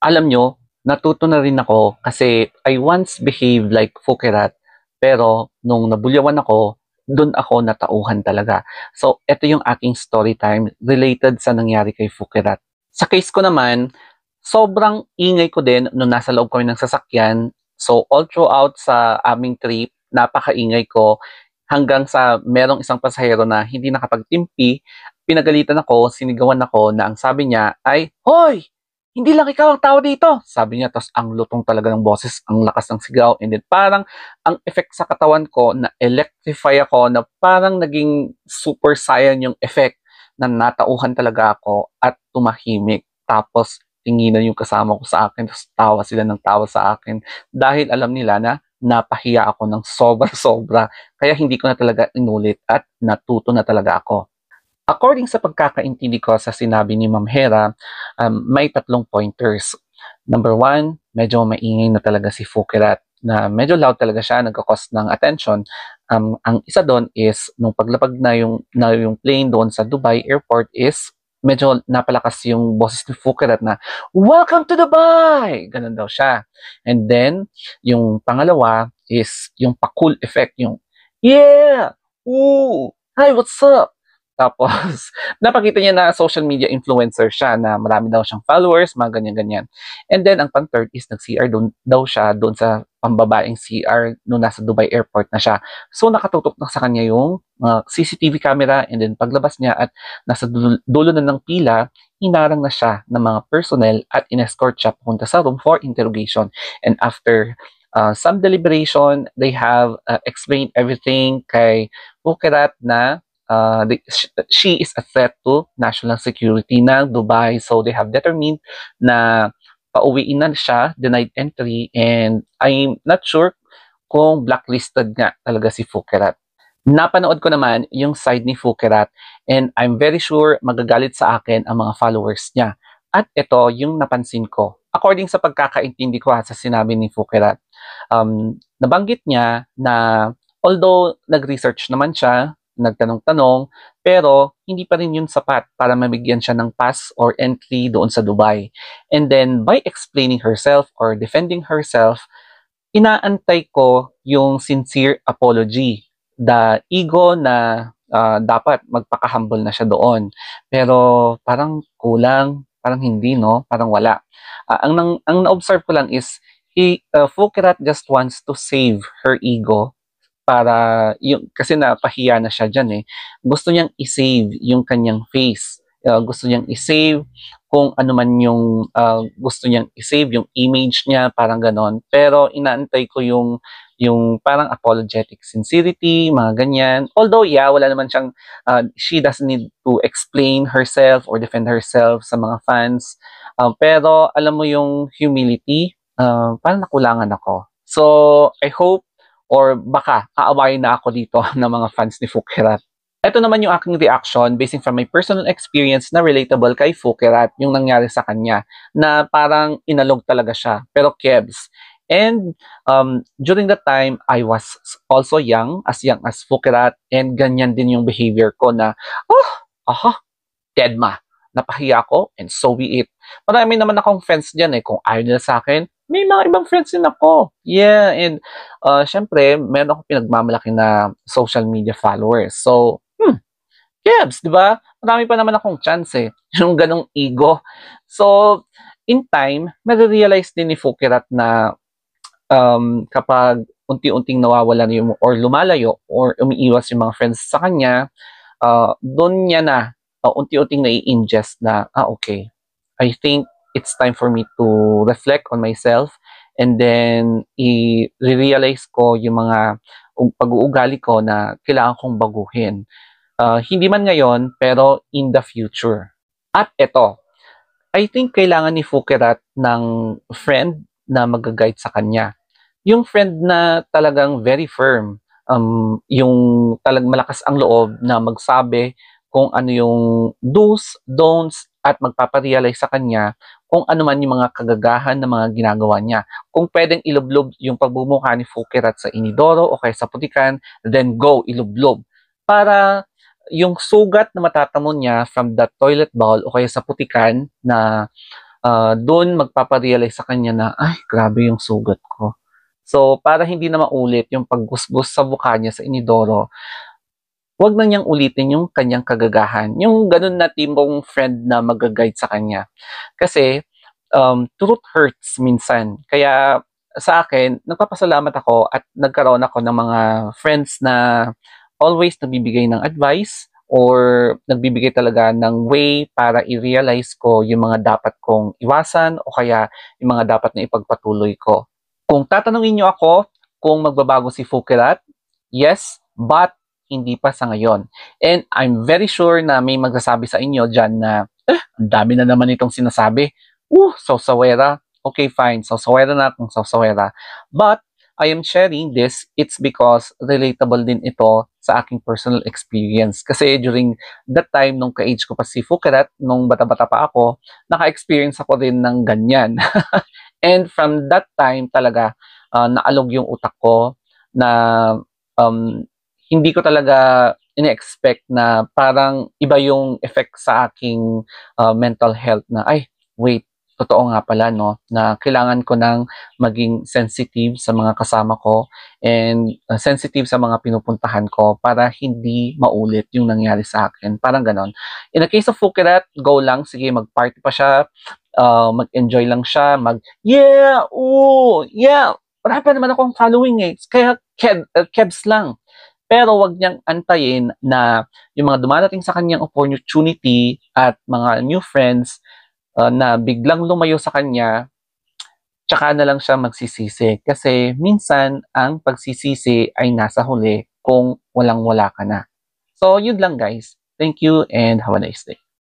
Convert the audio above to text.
Alam nyo, natuto na rin ako kasi I once behaved like Fukerat, pero nung nabulyawan ako, dun ako natauhan talaga. So, ito yung aking story time related sa nangyari kay Fukerat. Sa case ko naman, sobrang ingay ko din nung nasa loob kami ng sasakyan. So, all throughout sa aming trip, napakaingay ko hanggang sa merong isang pasahero na hindi nakapagtimpi, pinagalitan ako, sinigawan ako na ang sabi niya ay, "Hoy! Hindi lang ikaw ang tao dito!" Sabi niya, tapos ang lutong talaga ng boses, ang lakas ng sigaw, and then parang ang effect sa katawan ko na electrify ako na parang naging super saiyan yung effect na natauhan talaga ako at tumahimik. Tapos tinginan yung kasama ko sa akin, tapos tawa sila ng tawa sa akin dahil alam nila na napahiya ako ng sobra-sobra. Kaya hindi ko na talaga inulit at natuto na talaga ako. According sa pagkakaintindi ko sa sinabi ni Ma'am Hera, may tatlong pointers. Number one, medyo maingay na talaga si Fukerat na medyo loud talaga siya, nagkakos ng attention. Ang isa doon is, nung paglapag na yung plane doon sa Dubai Airport is, medyo napalakas yung boses ni Fukerat na, "Welcome to Dubai!" Ganun daw siya. And then, yung pangalawa is yung pa-cool effect, yung, "Yeah! Ooh! Hi, what's up?" Tapos, napakita niya na social media influencer siya na marami daw siyang followers, mga ganyan-ganyan. And then, ang pang-third is nag-CR daw siya doon sa pambabaeng CR nung nasa Dubai Airport na siya. So, nakatutok na sa kanya yung CCTV camera, and then paglabas niya at nasa dulo na ng pila, hinarang na siya ng mga personnel at in-escort siya punta sa room for interrogation. And after some deliberation, they have explained everything kay Bukerat na she is a threat to national security ng Dubai. So they have determined na pauwiin na siya, denied entry, and I'm not sure kung blacklisted nga talaga si Fukerat. Napanood ko naman yung side ni Fukerat, and I'm very sure magagalit sa akin ang mga followers niya. At ito yung napansin ko. According sa pagkakaintindi ko sa sinabi ni Fukerat, nabanggit niya na although nag-research naman siya, nagtanong-tanong, pero hindi pa rin yun sapat para mabigyan siya ng pass or entry doon sa Dubai. And then, by explaining herself or defending herself, inaantay ko yung sincere apology. The ego na dapat magpaka-humble na siya doon. Pero parang kulang, parang hindi, no? Parang wala. Ang na-observe ko lang is, Fukerat just wants to save her ego para yung kasi napahiya na siya diyan eh. Gusto niyang i-save yung kanyang face. Gusto niyang i-save kung ano man yung gusto niyang i-save yung image niya, parang ganon. Pero inaantay ko yung parang apologetic sincerity, mga ganyan. Although yeah, wala naman siyang she doesn't need to explain herself or defend herself sa mga fans. Pero alam mo yung humility, parang nakulangan ako. So I hope or baka aawayin na ako dito ng mga fans ni Fukerat. Ito naman yung aking reaction basing from my personal experience na relatable kay Fukerat, yung nangyari sa kanya, na parang inalog talaga siya, pero kebs. And during that time, I was also young as Fukerat, and ganyan din yung behavior ko na, deadma, napahiya ako, and so be it. Marami naman akong friends dyan eh, kung ayaw nila sa akin, may mga ibang friends din ako. Yeah, and syempre, meron akong pinagmamalaki na social media followers. So, Kebs, di ba? Marami pa naman akong chance eh, yung ganong ego. So, in time, nare-realize din ni Fukirat na kapag unti-unting nawawala na yung, or lumalayo, or umiiwas yung mga friends sa kanya, doon niya na unti-unting nai-ingest na, okay, I think it's time for me to reflect on myself, and then i-realize ko yung mga pag-uugali ko na kailangan kong baguhin. Hindi man ngayon, pero in the future. At ito, I think kailangan ni Fukerat ng friend na mag-guide sa kanya. Yung friend na talagang very firm, yung talagang malakas ang loob na magsabi kung ano yung do's, don'ts, at magpaparealize sa kanya kung ano man yung mga kagagahan na mga ginagawa niya. Kung pwedeng ilublob yung pagbumukha ni Fukerat sa inidoro o kaya sa putikan, then go, ilublob. Para yung sugat na matatamo niya from the toilet bowl o kaya sa putikan na doon magpaparealize sa kanya na, ay, grabe yung sugat ko. So, para hindi na maulit yung paggusgus sa mukha niya sa inidoro, wag na niyang ulitin yung kanyang kagagahan. Yung ganun na timbong friend na mag-guide sa kanya. Kasi, truth hurts minsan. Kaya, sa akin, nagpapasalamat ako at nagkaroon ako ng mga friends na always nagbibigay ng advice or nagbibigay talaga ng way para i-realize ko yung mga dapat kong iwasan o kaya yung mga dapat na ipagpatuloy ko. Kung tatanungin niyo ako kung magbabago si Fukirat, yes, but hindi pa sa ngayon. And I'm very sure na may magsasabi sa inyo dyan na, ang dami na naman itong sinasabi. Sawsawera. Okay, fine. Sawsawera na kung sawsawera. But, I am sharing this, it's because relatable din ito sa aking personal experience. Kasi during that time, nung ka-age ko pa si Fukirat, nung bata-bata pa ako, naka-experience ako din ng ganyan. And from that time talaga, naalog yung utak ko na um, hindi ko talaga ine-expect na parang iba yung effect sa aking mental health na, ay, wait, totoo nga pala, no, na kailangan ko nang maging sensitive sa mga kasama ko and sensitive sa mga pinupuntahan ko para hindi maulit yung nangyari sa akin. Parang ganon. In the case of Fukirat, go lang, sige, mag-party pa siya, mag-enjoy lang siya, yeah, ooh, yeah, wala pa naman akong following eh, kaya kebs lang. Pero wag niyang antayin na yung mga dumarating sa kanyang opportunity at mga new friends na biglang lumayo sa kanya, tsaka na lang siya magsisisi. Kasi minsan, ang pagsisisi ay nasa huli kung walang-wala ka na. So, yun lang guys. Thank you and have a nice day.